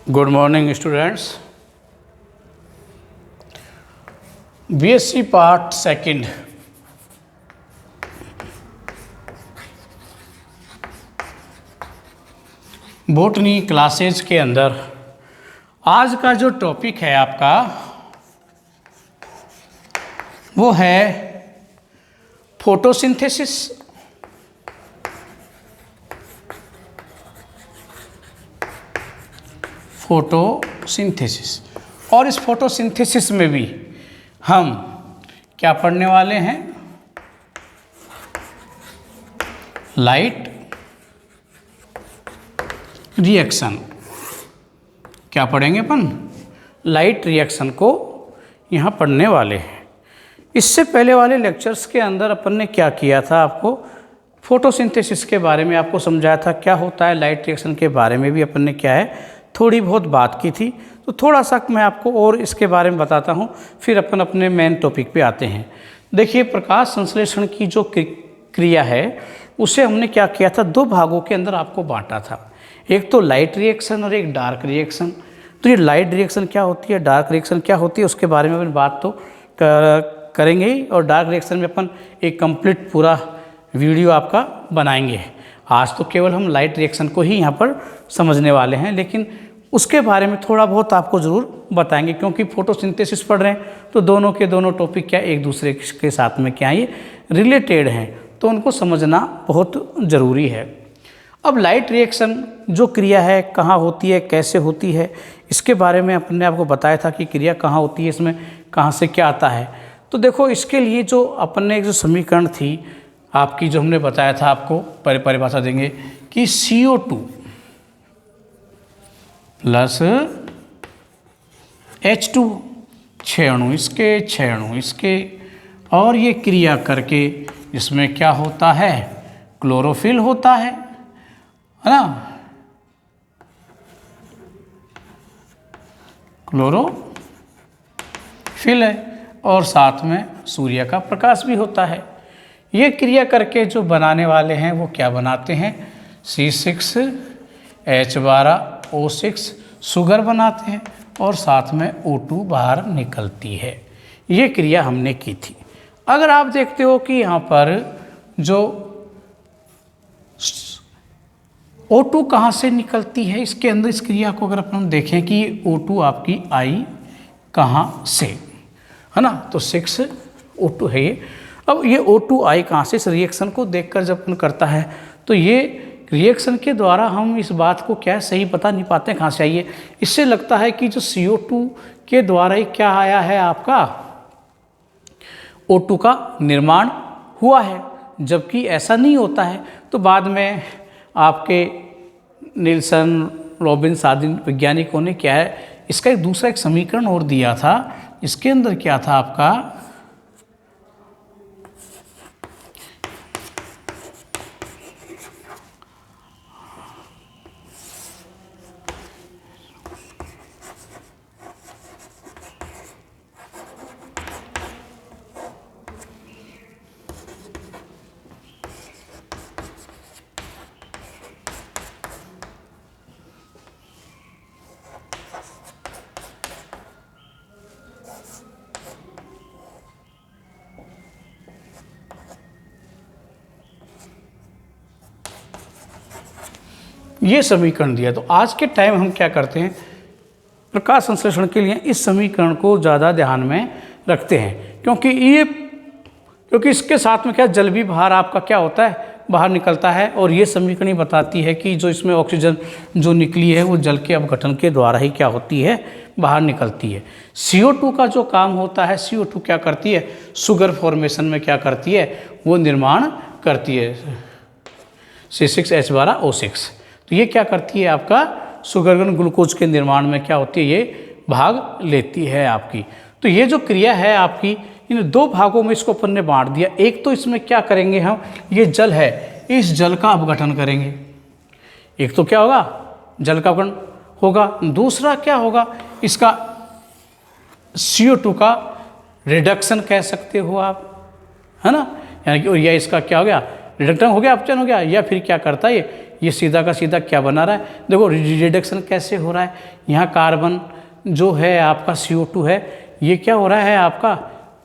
Good morning students. BSc part second botany classes के अंदर आज का जो टॉपिक है आपका वो है फोटोसिंथेसिस। फोटोसिंथेसिस और इस फोटोसिंथेसिस में भी हम क्या पढ़ने वाले हैं? Light reaction. क्या पढ़ेंगे अपन? लाइट रिएक्शन को यहाँ पढ़ने वाले हैं। इससे पहले वाले लेक्चर्स के अंदर अपन ने क्या किया था, आपको फोटोसिंथेसिस के बारे में आपको समझाया था, क्या होता है लाइट रिएक्शन के बारे में भी अपन ने क्या है थोड़ी बहुत बात की थी। तो थोड़ा सा मैं आपको और इसके बारे में बताता हूँ, फिर अपन अपने मेन टॉपिक पे आते हैं। देखिए, प्रकाश संश्लेषण की जो क्रिया है उसे हमने क्या किया था, दो भागों के अंदर आपको बांटा था। एक तो लाइट रिएक्शन और एक डार्क रिएक्शन। तो ये लाइट रिएक्शन क्या होती है, डार्क रिएक्शन क्या होती है, उसके बारे में अपन बात तो करेंगे ही। और डार्क रिएक्शन में अपन एक कंप्लीट पूरा वीडियो आपका बनाएंगे। आज तो केवल हम लाइट रिएक्शन को ही यहाँ पर समझने वाले हैं, लेकिन उसके बारे में थोड़ा बहुत आपको ज़रूर बताएंगे, क्योंकि फोटोसिंथेसिस पढ़ रहे हैं तो दोनों के दोनों टॉपिक क्या एक दूसरे के साथ में क्या ये रिलेटेड हैं, तो उनको समझना बहुत ज़रूरी है। अब लाइट रिएक्शन जो क्रिया है कहाँ होती है, कैसे होती है, इसके बारे में अपन ने आपको बताया था कि क्रिया कहाँ होती है, इसमें कहाँ से क्या आता है। तो देखो, इसके लिए जो अपन ने एक जो समीकरण थी आपकी, जो हमने बताया था आपको, परिभाषा देंगे कि CO2 प्लस H2, 6 अणु इसके 6 अणु इसके, और ये क्रिया करके इसमें क्या होता है, क्लोरोफिल होता है ना, क्लोरोफिल है, और साथ में सूर्य का प्रकाश भी होता है। ये क्रिया करके जो बनाने वाले हैं वो क्या बनाते हैं, C6H12O6 शुगर बनाते हैं, और साथ में O2 बाहर निकलती है। ये क्रिया हमने की थी। अगर आप देखते हो कि यहाँ पर जो O2 कहाँ से निकलती है, इसके अंदर इस क्रिया को अगर अपन देखें कि O2 आपकी आई कहाँ से, है ना, तो 6O2 है ये। अब ये O2 आई कहाँ से, इस रिएक्शन को देखकर जब अपन करता है तो ये रिएक्शन के द्वारा हम इस बात को क्या सही बता नहीं पाते कहाँ से आई है। इससे लगता है कि जो CO2 के द्वारा ही क्या आया है, आपका O2 का निर्माण हुआ है, जबकि ऐसा नहीं होता है। तो बाद में आपके नील्सन, रॉबिन्स आदि वैज्ञानिकों ने क्या है, इसका एक दूसरा एक समीकरण और दिया था। इसके अंदर क्या था आपका, ये समीकरण दिया। तो आज के टाइम हम क्या करते हैं, प्रकाश संश्लेषण के लिए इस समीकरण को ज़्यादा ध्यान में रखते हैं, क्योंकि इसके साथ में क्या जल भी बाहर आपका क्या होता है, बाहर निकलता है। और ये समीकरण ही बताती है कि जो इसमें ऑक्सीजन जो निकली है वो जल के अपघटन के द्वारा ही क्या होती है, बाहर निकलती है। CO2 का जो काम होता है, CO2 क्या करती है, शुगर फॉर्मेशन में क्या करती है, वो निर्माण करती है, C6H12O6। तो ये क्या करती है, आपका शुगरगन ग्लूकोज के निर्माण में क्या होती है, ये भाग लेती है आपकी। तो ये जो क्रिया है आपकी, इन दो भागों में इसको अपन ने बांट दिया। एक तो इसमें क्या करेंगे हम, ये जल है, इस जल का अपघटन करेंगे। एक तो क्या होगा, जल का अपघटन होगा। दूसरा क्या होगा, इसका CO2 का रिडक्शन कह सकते हो आप, है ना, यानी कि, और यह इसका क्या हो गया, रिडक्टेंट हो गया, अपचयन हो गया, या फिर क्या करता है ये सीधा का सीधा क्या बना रहा है। देखो रिडक्शन कैसे हो रहा है, यहाँ कार्बन जो है आपका CO2 है, ये क्या हो रहा है आपका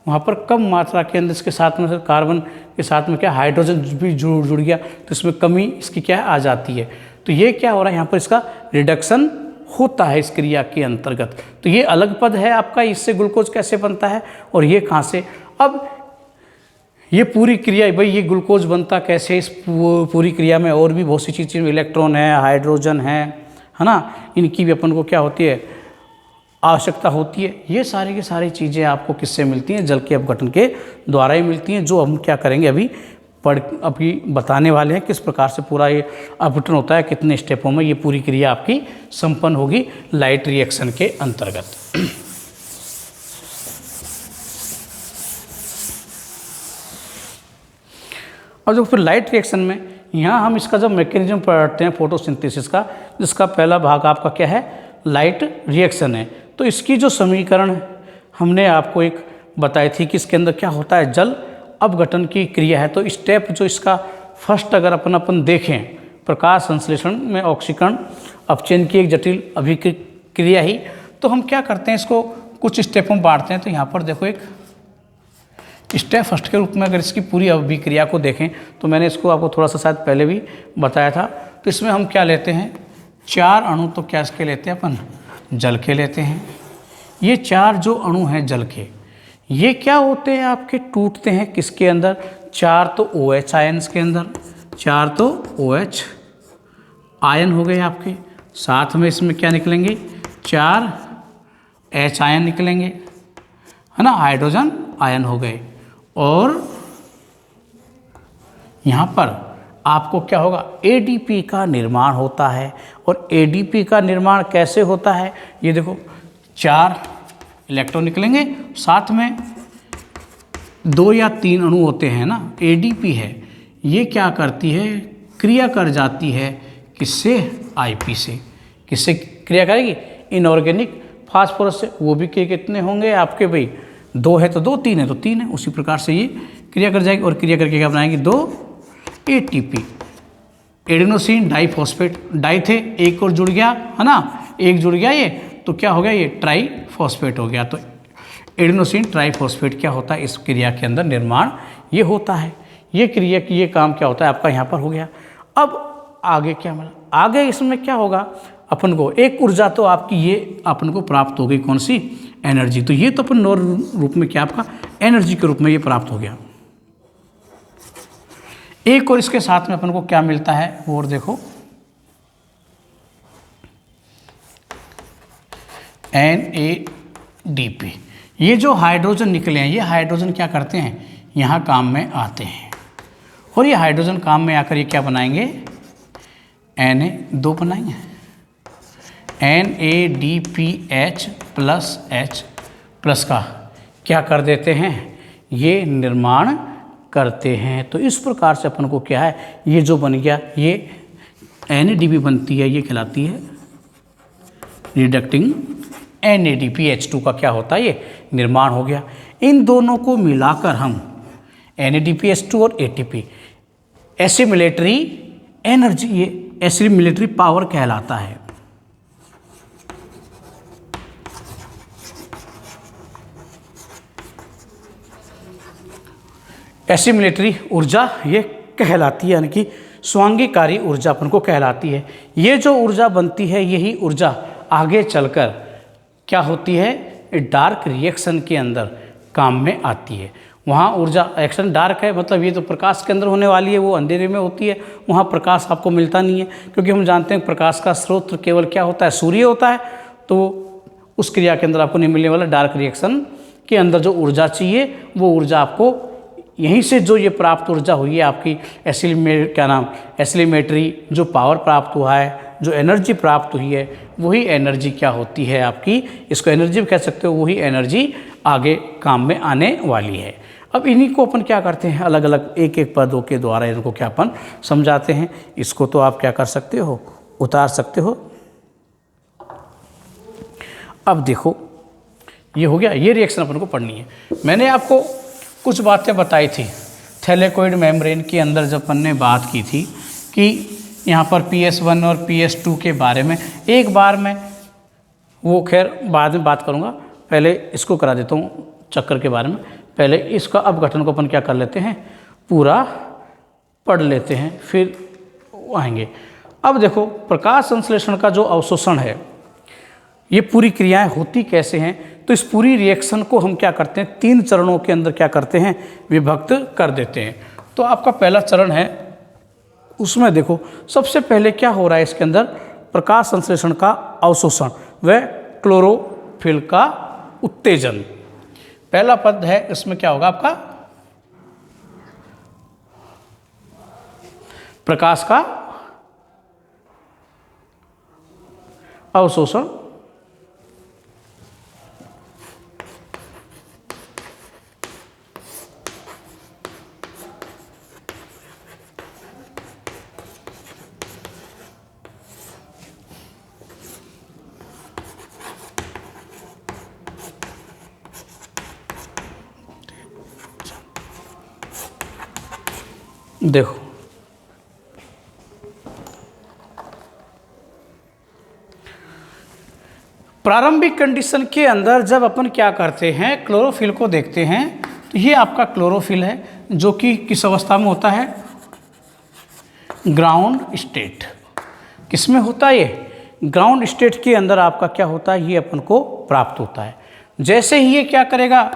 वहाँ पर कम मात्रा के अंदर इसके साथ में कार्बन के साथ में क्या हाइड्रोजन भी जुड़ गया, तो इसमें कमी इसकी क्या आ जाती है। तो ये क्या हो रहा है यहाँ पर इसका रिडक्शन होता है इस क्रिया के अंतर्गत। तो ये अलग पद है आपका, इससे ग्लूकोज कैसे बनता है और ये कहाँ से। अब ये पूरी क्रिया भाई ये ग्लूकोज बनता कैसे, इस पूरी क्रिया में और भी बहुत सी चीज़ें, इलेक्ट्रॉन है, हाइड्रोजन है ना, इनकी भी अपन को क्या होती है आवश्यकता होती है। ये सारी की सारी चीज़ें आपको किससे मिलती हैं, जल के अपघटन के द्वारा ही मिलती हैं, जो हम क्या करेंगे अभी बताने वाले हैं किस प्रकार से पूरा ये अपघटन होता है, कितने स्टेपों में ये पूरी क्रिया आपकी संपन्न होगी लाइट रिएक्शन के अंतर्गत। और जो फिर लाइट रिएक्शन में यहाँ हम इसका जब मैकेनिज्म पढ़ते हैं फोटोसिंथेसिस का, जिसका पहला भाग आपका क्या है लाइट रिएक्शन है, तो इसकी जो समीकरण हमने आपको एक बताई थी कि इसके अंदर क्या होता है जल अपघटन की क्रिया है। तो स्टेप जो इसका फर्स्ट अगर अपन देखें, प्रकाश संश्लेषण में ऑक्सीकरण अपचयन की एक जटिल अभिक्रिया ही, तो हम क्या करते हैं इसको कुछ स्टेपों में बांटते हैं। तो यहाँ पर देखो एक स्टेप फर्स्ट के रूप में अगर इसकी पूरी अभिक्रिया को देखें, तो मैंने इसको आपको थोड़ा सा शायद पहले भी बताया था। तो इसमें हम क्या लेते हैं 4 अणु, तो क्या इसके लेते हैं अपन जल के लेते हैं। ये 4 जो अणु हैं जल के, ये क्या होते हैं आपके टूटते हैं किसके अंदर, 4 तो OH आयन्स के अंदर, 4 तो OH आयन हो गए आपके, साथ में इसमें क्या निकलेंगे 4 H आयन निकलेंगे, है ना, हाइड्रोजन आयन हो गए। और यहाँ पर आपको क्या होगा ADP का निर्माण होता है। और ADP का निर्माण कैसे होता है, ये देखो 4 इलेक्ट्रॉन निकलेंगे, साथ में 2 या 3 अणु होते हैं ना, ADP है, ये क्या करती है क्रिया कर जाती है किससे IP से, किससे क्रिया करेगी इनऑर्गेनिक फास्फोरस से। वो भी कितने होंगे आपके भाई 2 है तो 2, 3 है तो 3 है, उसी प्रकार से ये क्रिया कर जाएगी। और क्रिया करके क्या बनाएंगे 2 ATP एडेनोसिन डाइफॉस्फेट, डाई थे एक और जुड़ गया है ना, एक जुड़ गया ये, तो क्या हो गया ये ट्राईफॉस्फेट हो गया। तो एडेनोसिन ट्राईफॉस्फेट क्या होता है इस क्रिया के अंदर निर्माण ये होता है। ये क्रिया की ये काम क्या होता है आपका यहाँ पर हो गया। अब आगे क्या मिला, आगे इसमें क्या होगा अपन को एक ऊर्जा तो आपकी ये अपन को प्राप्त हो गई, कौन सी एनर्जी। तो ये तो अपन नॉर रूप में क्या आपका एनर्जी के रूप में ये प्राप्त हो गया। एक और इसके साथ में अपन को क्या मिलता है वो और देखो NADP। ये जो हाइड्रोजन निकले हैं, ये हाइड्रोजन क्या करते हैं यहाँ काम में आते हैं, और ये हाइड्रोजन काम में आकर ये क्या बनाएंगे Na2 बनाएंगे, NADPH प्लस H प्लस का क्या कर देते हैं ये निर्माण करते हैं। तो इस प्रकार से अपन को क्या है ये जो बन गया ये NADP बनती है, ये कहलाती है रिडक्टिंग NADPH2 का क्या होता है ये निर्माण हो गया। इन दोनों को मिलाकर हम NADPH2 और ATP एसिमिलेटरी एनर्जी, ये एसिमिलेटरी पावर कहलाता है। एसिमिलेटरी ऊर्जा ये कहलाती है, यानी कि स्वांगीकारी ऊर्जा अपन को कहलाती है। ये जो ऊर्जा बनती है यही ऊर्जा आगे चलकर क्या होती है डार्क रिएक्शन के अंदर काम में आती है। वहाँ ऊर्जा एक्शन डार्क है, मतलब ये तो प्रकाश के अंदर होने वाली है, वो अंधेरे में होती है, वहाँ प्रकाश आपको मिलता नहीं है, क्योंकि हम जानते हैं प्रकाश का स्रोत केवल क्या होता है सूर्य होता है। तो उस क्रिया के अंदर आपको नहीं मिलने वाला, डार्क रिएक्शन के अंदर जो ऊर्जा चाहिए वो ऊर्जा आपको यहीं से जो ये प्राप्त ऊर्जा हुई है आपकी एसिमिलेटरी जो पावर प्राप्त हुआ है, जो एनर्जी प्राप्त हुई है, वही एनर्जी क्या होती है आपकी, इसको एनर्जी भी कह सकते हो, वही एनर्जी आगे काम में आने वाली है। अब इन्हीं को अपन क्या करते हैं अलग अलग एक एक पदों के द्वारा इनको क्या अपन समझाते हैं। इसको तो आप क्या कर सकते हो उतार सकते हो। अब देखो ये हो गया, ये रिएक्शन अपन को पढ़नी है। मैंने आपको कुछ बातें बताई थी थैलेकोइड मेम्ब्रेन के अंदर जब अपन ने बात की थी कि यहाँ पर PS1 और PS2 के बारे में, एक बार मैं वो खैर बाद में बात करूँगा, पहले इसको करा देता हूँ चक्कर के बारे में। पहले इसका अपघटन को अपन क्या कर लेते हैं, पूरा पढ़ लेते हैं, फिर आएंगे। अब देखो प्रकाश संश्लेषण का जो अवशोषण है, ये पूरी क्रियाएं होती कैसे हैं, तो इस पूरी रिएक्शन को हम क्या करते हैं, 3 चरणों के अंदर क्या करते हैं, विभक्त कर देते हैं। तो आपका पहला चरण है, उसमें देखो सबसे पहले क्या हो रहा है इसके अंदर, प्रकाश संश्लेषण का अवशोषण व क्लोरोफिल का उत्तेजन। पहला पद है, इसमें क्या होगा आपका, प्रकाश का अवशोषण देखो प्रारंभिक कंडीशन के अंदर जब अपन क्या करते हैं, क्लोरोफिल को देखते हैं, तो ये आपका क्लोरोफिल है जो कि किस अवस्था में होता है, ग्राउंड स्टेट। किस में होता है ये, ग्राउंड स्टेट के अंदर आपका क्या होता है, ये अपन को प्राप्त होता है। जैसे ही ये क्या करेगा,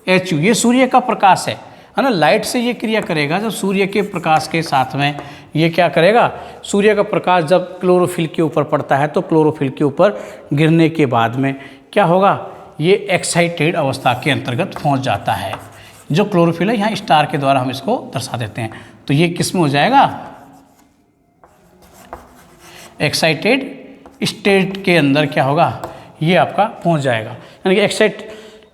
HU, ये सूर्य का प्रकाश है ना, लाइट से ये क्रिया करेगा। जब सूर्य के प्रकाश के साथ में ये क्या करेगा, सूर्य का प्रकाश जब क्लोरोफिल के ऊपर पड़ता है तो क्लोरोफिल के ऊपर गिरने के बाद में क्या होगा, ये एक्साइटेड अवस्था के अंतर्गत पहुंच जाता है। जो क्लोरोफिल है यहाँ स्टार के द्वारा हम इसको दर्शा देते हैं, तो ये किस में हो जाएगा, एक्साइटेड स्टेट के अंदर क्या होगा, ये आपका पहुंच जाएगा। यानी कि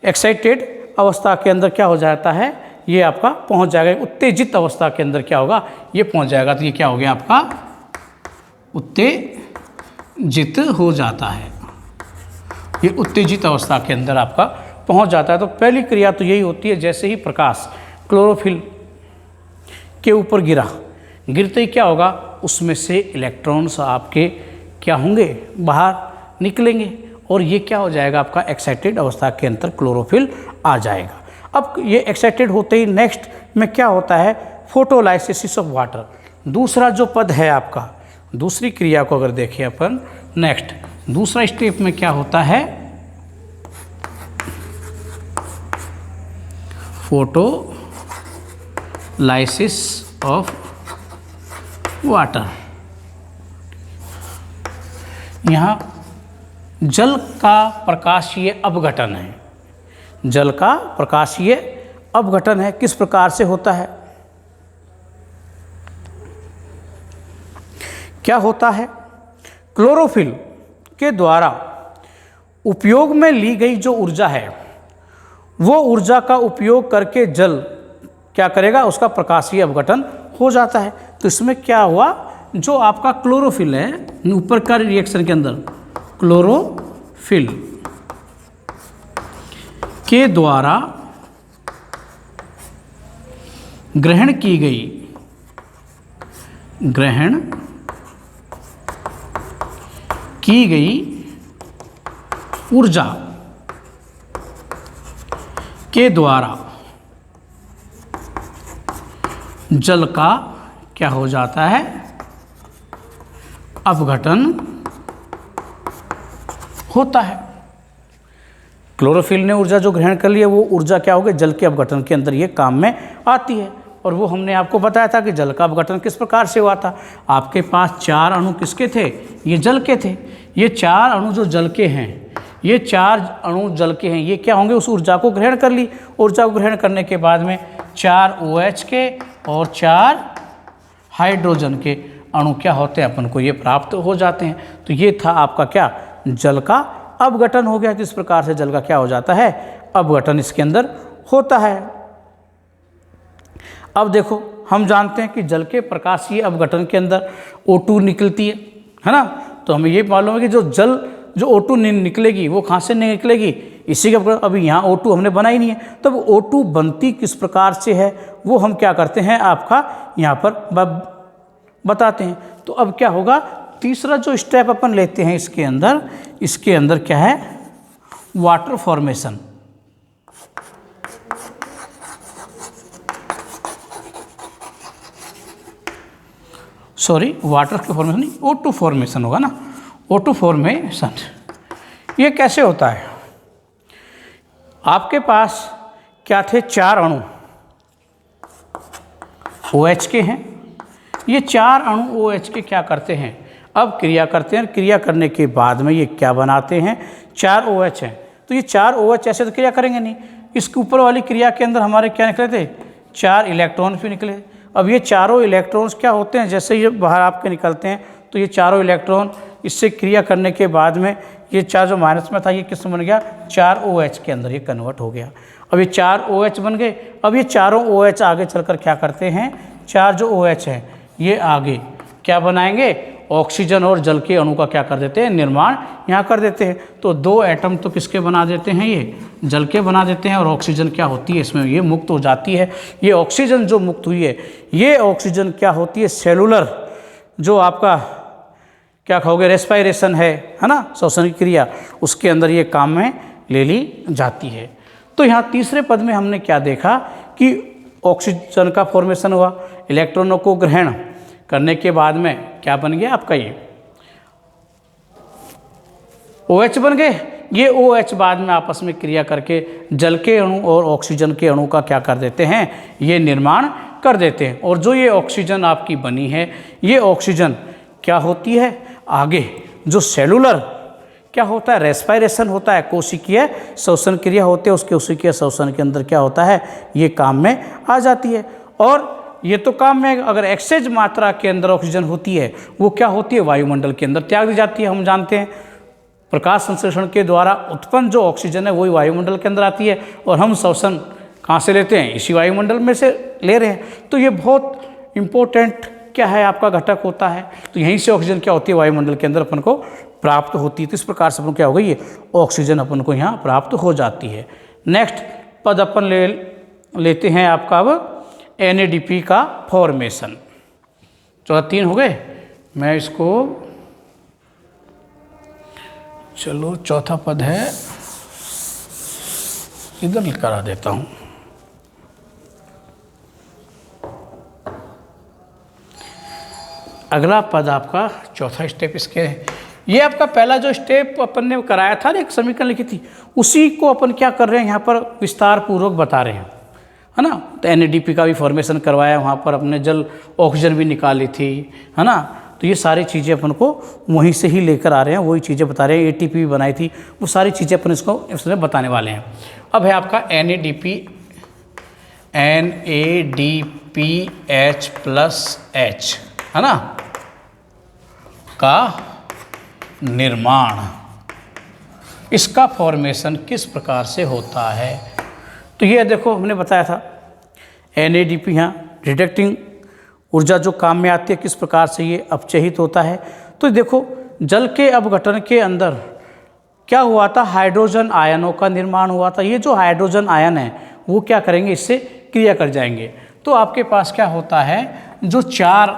एक्साइटेड अवस्था के अंदर क्या हो जाता है, ये आपका पहुंच जाएगा। उत्तेजित अवस्था के अंदर क्या होगा, ये पहुंच जाएगा। तो ये क्या हो गया आपका, उत्तेजित हो जाता है। ये उत्तेजित अवस्था के अंदर आपका पहुंच जाता है। तो पहली क्रिया तो यही होती है, जैसे ही प्रकाश क्लोरोफिल के ऊपर गिरा, गिरते ही क्या होगा, उसमें से इलेक्ट्रॉन्स आपके क्या होंगे, बाहर निकलेंगे और ये क्या हो जाएगा, आपका एक्साइटेड अवस्था के अंदर क्लोरोफिल आ जाएगा। अब ये एक्साइटेड होते ही नेक्स्ट में क्या होता है, फोटोलाइसिस ऑफ वाटर। दूसरा जो पद है आपका, दूसरी क्रिया को अगर देखें अपन, नेक्स्ट दूसरा स्टेप में क्या होता है, फोटोलाइसिस ऑफ वाटर। यहाँ जल का प्रकाशीय अपघटन है, जल का प्रकाशीय अपघटन है। किस प्रकार से होता है, क्या होता है, क्लोरोफिल के द्वारा उपयोग में ली गई जो ऊर्जा है, वो ऊर्जा का उपयोग करके जल क्या करेगा, उसका प्रकाशीय अपघटन हो जाता है। तो इसमें क्या हुआ, जो आपका क्लोरोफिल है ऊपर का रिएक्शन के अंदर, क्लोरोफिल के द्वारा ग्रहण की गई ऊर्जा के द्वारा जल का क्या हो जाता है, अपघटन होता है। क्लोरोफिल ने ऊर्जा जो ग्रहण कर लिया, वो ऊर्जा क्या होगी, जल के अपघटन के अंदर ये काम में आती है। और वो हमने आपको बताया था कि जल का अपघटन किस प्रकार से हुआ था। आपके पास 4 अणु किसके थे, ये जल के थे। ये 4 अणु जो जल के हैं, ये 4 अणु जल के हैं, ये क्या होंगे, उस ऊर्जा को ग्रहण कर ली। ऊर्जा को ग्रहण करने के बाद में 4 OH के और 4 हाइड्रोजन के अणु क्या होते हैं, अपन को ये प्राप्त हो जाते हैं। तो ये था आपका क्या, जल का अपघटन हो गया। किस प्रकार से जल का क्या हो जाता है, अपघटन इसके अंदर होता है। अब देखो, हम जानते हैं कि जल के प्रकाशीय अपघटन के अंदर O2 निकलती है ना। तो हमें ये मालूम है कि जो O2 निकलेगी वो कहाँ से निकलेगी, इसी के अभी यहाँ O2 हमने बनाई नहीं है, तो अब O2 बनती किस प्रकार से है वो हम क्या करते हैं आपका यहाँ पर बताते हैं। तो अब क्या होगा, तीसरा जो स्टेप अपन लेते हैं इसके अंदर क्या है, वाटर फॉर्मेशन। सॉरी, वाटर के फॉर्मेशन नहीं, O2 फॉर्मेशन होगा ना, O2 फॉर्मेशन। ये कैसे होता है, आपके पास क्या थे, 4 अणु OH के हैं। ये 4 अणु OH के क्या करते हैं, अब क्रिया करते हैं। क्रिया करने के बाद में ये क्या बनाते हैं, 4 OH हैं। तो ये 4 OH ऐसे तो क्रिया करेंगे नहीं, इसके ऊपर वाली क्रिया के अंदर हमारे क्या निकले थे, 4 इलेक्ट्रॉन भी निकले। अब ये चारों इलेक्ट्रॉन्स क्या होते हैं, जैसे ये बाहर आपके निकलते हैं तो ये चारों इलेक्ट्रॉन इससे क्रिया करने के बाद में ये 4 जो माइनस में था ये किस में बन गया, 4 OH के अंदर ये कन्वर्ट हो गया। अब ये 4 OH बन गए। अब ये चारों OH आगे चलकर क्या करते हैं, 4 जो OH हैं ये आगे क्या बनाएंगे, ऑक्सीजन और जल के अणु का क्या कर देते हैं, निर्माण यहाँ कर देते हैं। तो 2 एटम तो किसके बना देते हैं, ये जल के बना देते हैं, और ऑक्सीजन क्या होती है इसमें, ये मुक्त हो जाती है। ये ऑक्सीजन जो मुक्त हुई है, ये ऑक्सीजन क्या होती है, सेलुलर जो आपका क्या कहोगे, रेस्पायरेशन है ना, श्वसन की क्रिया, उसके अंदर ये काम में ले ली जाती है। तो यहाँ तीसरे पद में हमने क्या देखा कि ऑक्सीजन का फॉर्मेशन हुआ, इलेक्ट्रॉनों को ग्रहण करने के बाद में क्या बन गया आपका, ये OH बन गए। ये OH बाद में आपस में क्रिया करके जल के अणु और ऑक्सीजन के अणु का क्या कर देते हैं, ये निर्माण कर देते हैं। और जो ये ऑक्सीजन आपकी बनी है, ये ऑक्सीजन क्या होती है, आगे जो सेलुलर क्या होता है, रेस्पायरेशन होता है, कोशिकीय श्वसन क्रिया होती है, उस कोशिकीय श्वसन के अंदर क्या होता है, ये काम में आ जाती है। और ये तो काम में, अगर एक्सेज मात्रा के अंदर ऑक्सीजन होती है, वो क्या होती है, वायुमंडल के अंदर त्याग दी जाती है। हम जानते हैं प्रकाश संश्लेषण के द्वारा उत्पन्न जो ऑक्सीजन है वही वायुमंडल के अंदर आती है, और हम श्वसन कहाँ से लेते हैं, इसी वायुमंडल में से ले रहे हैं। तो ये बहुत इम्पोर्टेंट क्या है आपका घटक होता है। तो यहीं से ऑक्सीजन क्या होती है, वायुमंडल के अंदर अपन को प्राप्त होती है। तो इस प्रकार से अपन क्या हो गई, ये ऑक्सीजन अपन को यहाँ प्राप्त हो जाती है। नेक्स्ट पद अपन लेते हैं आपका अब NADP का फॉर्मेशन। चौथा 3 हो गए, मैं इसको चलो चौथा पद है इधर करा देता हूँ। अगला पद आपका चौथा स्टेप इसके है। ये आपका पहला जो स्टेप अपन ने कराया था, एक समीकरण लिखी थी, उसी को अपन क्या कर रहे हैं यहाँ पर विस्तार पूर्वक बता रहे हैं, है ना। तो NADP का भी फॉर्मेशन करवाया, वहाँ पर अपने जल ऑक्सीजन भी निकाली थी, है ना। तो ये सारी चीज़ें अपन को वहीं से ही लेकर आ रहे हैं, वही चीज़ें बता रहे हैं। ATP भी बनाई थी, वो सारी चीज़ें अपन इसमें बताने वाले हैं। अब है आपका NADPH है ना का निर्माण, इसका फॉर्मेशन किस प्रकार से होता है। तो ये देखो हमने बताया था NADP यहाँ रिडक्टिंग ऊर्जा जो काम में आती है, किस प्रकार से ये अपचहित होता है। तो देखो जल के अपघटन के अंदर क्या हुआ था, हाइड्रोजन आयनों का निर्माण हुआ था। ये जो हाइड्रोजन आयन है वो क्या करेंगे, इससे क्रिया कर जाएंगे। तो आपके पास क्या होता है, जो 4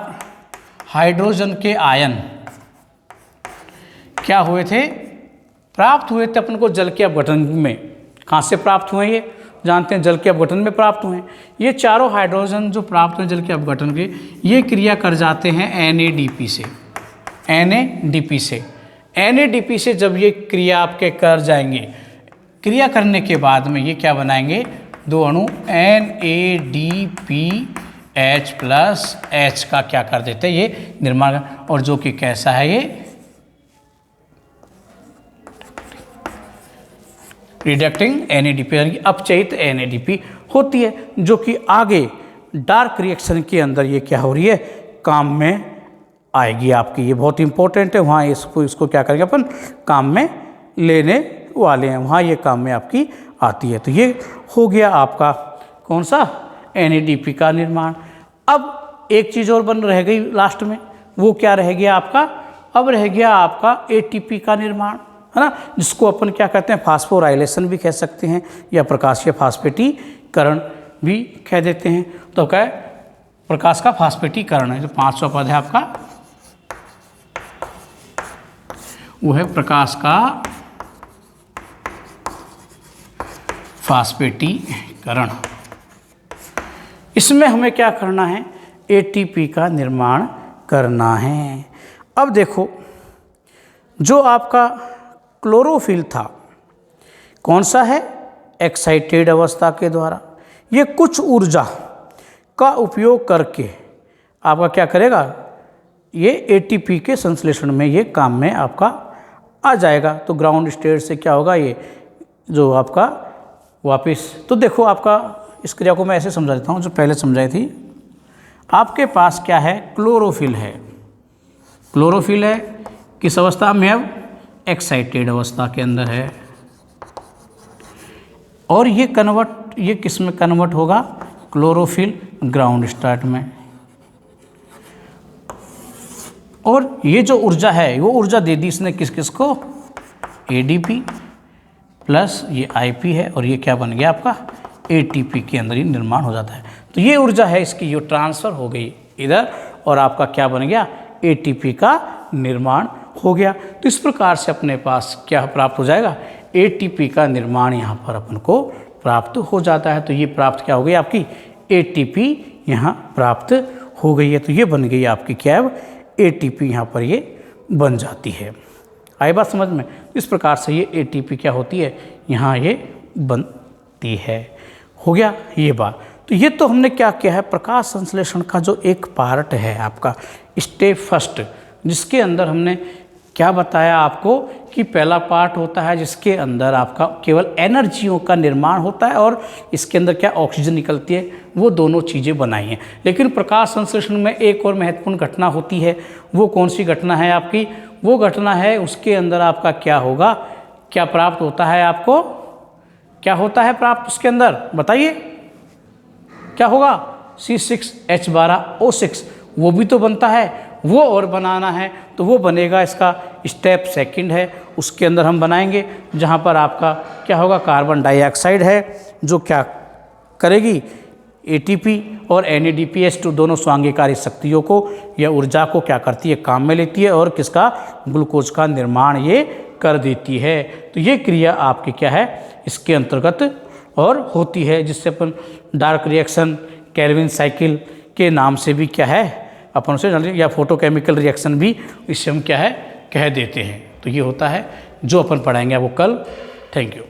हाइड्रोजन के आयन क्या हुए थे, प्राप्त हुए थे अपन को जल के अपघटन में। कहाँ से प्राप्त हुए, ये जानते हैं जल के अपघटन में प्राप्त हुए। ये चारों हाइड्रोजन जो प्राप्त हुए जल के अपघटन के, ये क्रिया कर जाते हैं NADP से। NADP से जब ये क्रिया आपके कर जाएंगे, क्रिया करने के बाद में ये क्या बनाएंगे, 2 अणु NADPH+H का क्या कर देते हैं, ये निर्माण, और जो कि कैसा है, ये रिडक्टिंग NADP यानी अपचयित NADP होती है, जो कि आगे डार्क रिएक्शन के अंदर ये क्या हो रही है, काम में आएगी आपकी। ये बहुत इंपॉर्टेंट है, वहाँ इसको क्या करेंगे अपन, काम में लेने वाले हैं, वहाँ ये काम में आपकी आती है। तो ये हो गया आपका कौन सा, NADP का निर्माण। अब एक चीज़ और बन रह गई लास्ट में, वो क्या रह गया आपका, अब रह गया आपका ATP का निर्माण, है ना, जिसको अपन क्या कहते हैं फास्फोराइलेशन भी कह सकते हैं या प्रकाशीय फास्फेटीकरण भी कह देते हैं। तो क्या है प्रकाश का फास्फेटीकरण है। जो 5वां पद है आपका वो है प्रकाश का फास्फेटीकरण। इसमें हमें क्या करना है एटीपी का निर्माण करना है। अब देखो जो आपका क्लोरोफिल था कौन सा है एक्साइटेड अवस्था के द्वारा, ये कुछ ऊर्जा का उपयोग करके आपका क्या करेगा ये एटीपी के संश्लेषण में ये काम में आपका आ जाएगा। तो ग्राउंड स्टेट से क्या होगा ये जो आपका वापस, तो देखो आपका इस क्रिया को मैं ऐसे समझा देता हूँ जो पहले समझाई थी। आपके पास क्या है क्लोरोफिल है, क्लोरोफिल है किस अवस्था में अब एक्साइटेड अवस्था के अंदर है, और ये किस में कन्वर्ट होगा क्लोरोफिल ग्राउंड स्टेट में। और ये जो ऊर्जा है वो ऊर्जा दे दी इसने किस किस को एडीपी प्लस ये आईपी है, और ये क्या बन गया आपका एटीपी के अंदर ही निर्माण हो जाता है। तो ये ऊर्जा है इसकी जो ट्रांसफ़र हो गई इधर, और आपका क्या बन गया एटीपी का निर्माण हो गया। तो इस प्रकार से अपने पास क्या प्राप्त हो जाएगा एटीपी का निर्माण यहाँ पर अपन को प्राप्त हो जाता है। तो ये प्राप्त क्या हो गई आपकी एटीपी यहाँ प्राप्त हो गई है। तो ये बन गई आपकी क्या है एटीपी यहाँ पर ये बन जाती है। आई बात समझ में। इस प्रकार से ये एटीपी क्या होती है यहाँ ये बनती है। हो गया ये बात। तो ये तो हमने क्या किया है प्रकाश संश्लेषण का जो एक पार्ट है आपका स्टेप फर्स्ट, जिसके अंदर हमने क्या बताया आपको कि पहला पार्ट होता है जिसके अंदर आपका केवल एनर्जियों का निर्माण होता है और इसके अंदर क्या ऑक्सीजन निकलती है, वो दोनों चीज़ें बनाई हैं। लेकिन प्रकाश संश्लेषण में एक और महत्वपूर्ण घटना होती है। वो कौन सी घटना है आपकी, वो घटना है उसके अंदर आपका क्या होगा, क्या प्राप्त होता है आपको, क्या होता है प्राप्त उसके अंदर बताइए क्या होगा C6H12O6 वो भी तो बनता है, वो और बनाना है तो वो बनेगा इसका स्टेप सेकंड है। उसके अंदर हम बनाएंगे जहाँ पर आपका क्या होगा कार्बन डाइऑक्साइड है जो क्या करेगी एटीपी और NADPH2 दोनों स्वांगीकारी शक्तियों को या ऊर्जा को क्या करती है काम में लेती है और किसका ग्लूकोज का निर्माण ये कर देती है। तो ये क्रिया आपकी क्या है इसके अंतर्गत और होती है, जिससे अपन डार्क रिएक्शन केल्विन साइकिल के नाम से भी क्या है अपन उसे या फोटोकेमिकल रिएक्शन भी इससे हम क्या है कह देते हैं। तो ये होता है जो अपन पढ़ाएंगे वो कल। Thank you.